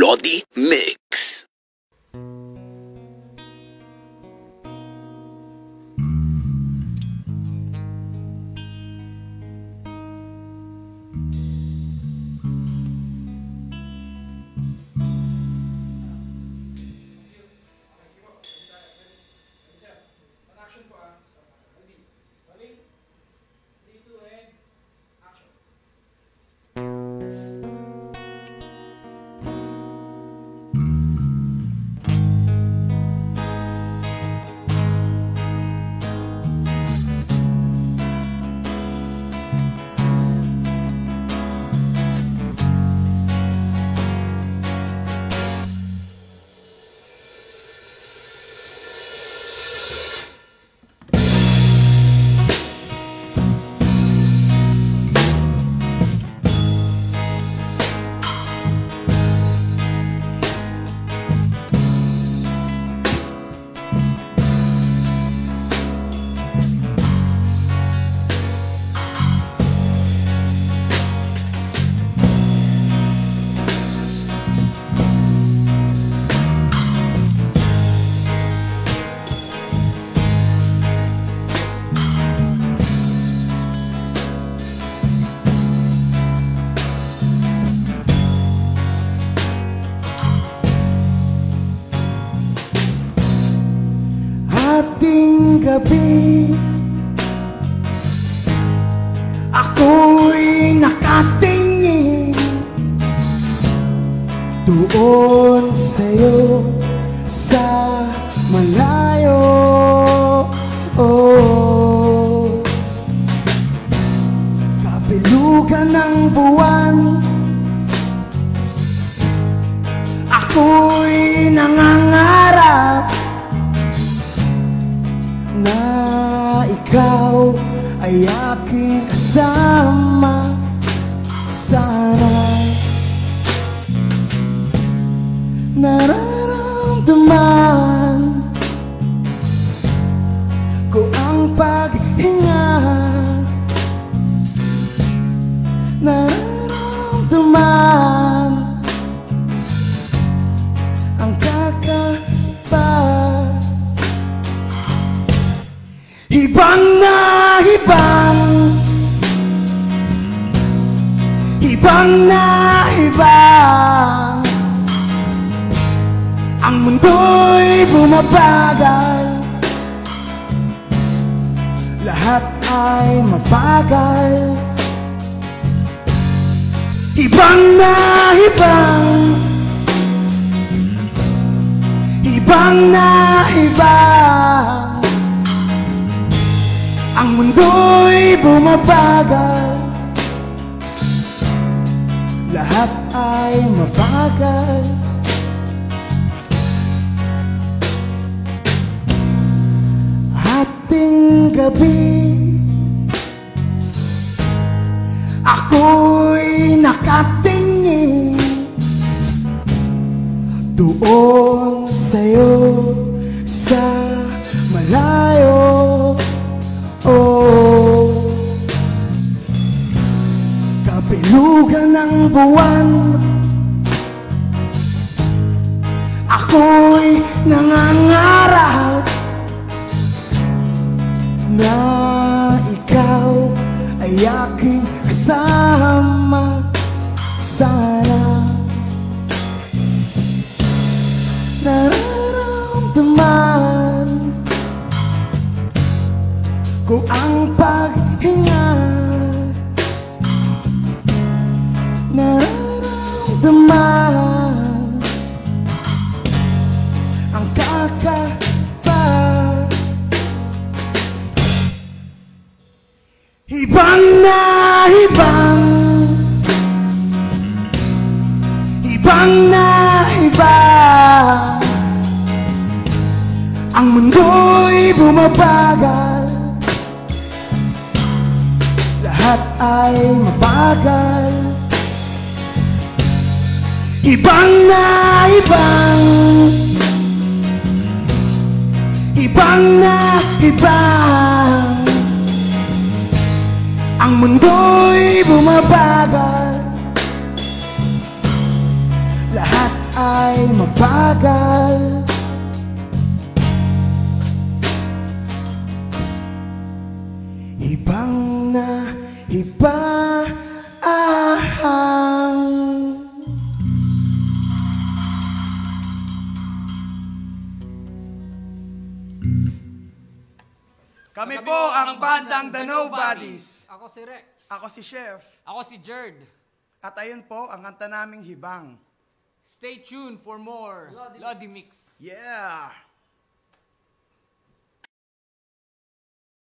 Lodi Mix. Ating gabi, ako'y nakatingin doon sa'yo sa malayo. Kabilugan ng buwan, ako'y nangangarap na ikaw ay aking kasama. Sana nararamdaman ko ang paghinga, nararamdaman ang kakaiba. Hibang na hibang, hibang na hibang, ang mundo'y bumabagal, lahat ay mabagal. Hibang na hibang, hibang na hibang, ang mundo'y bumabagal, lahat ay mabagal. Ating gabi, ako'y nakatingin doon sa'yo sa malayo. Kabilugan ng buwan, ako'y nangangarap na ikaw ay aking kasama. Sana nararamdaman ko ang paghinga, nararamdaman ang kakaiba. Hibang na hibang, hibang na hibang, ang mundo'y bumabagal, lahat ay mabagal. Hibang na hibang, hibang na hibang, ang mundo'y bumabagal, lahat ay mabagal. Hibang na hibang. Kami po ang bandang The Nobodies. Ako si Rex. Ako si Chef. Ako si Jerd. At ayun po ang kanta naming Hibang. Stay tuned for more Lodi Mix. Yeah!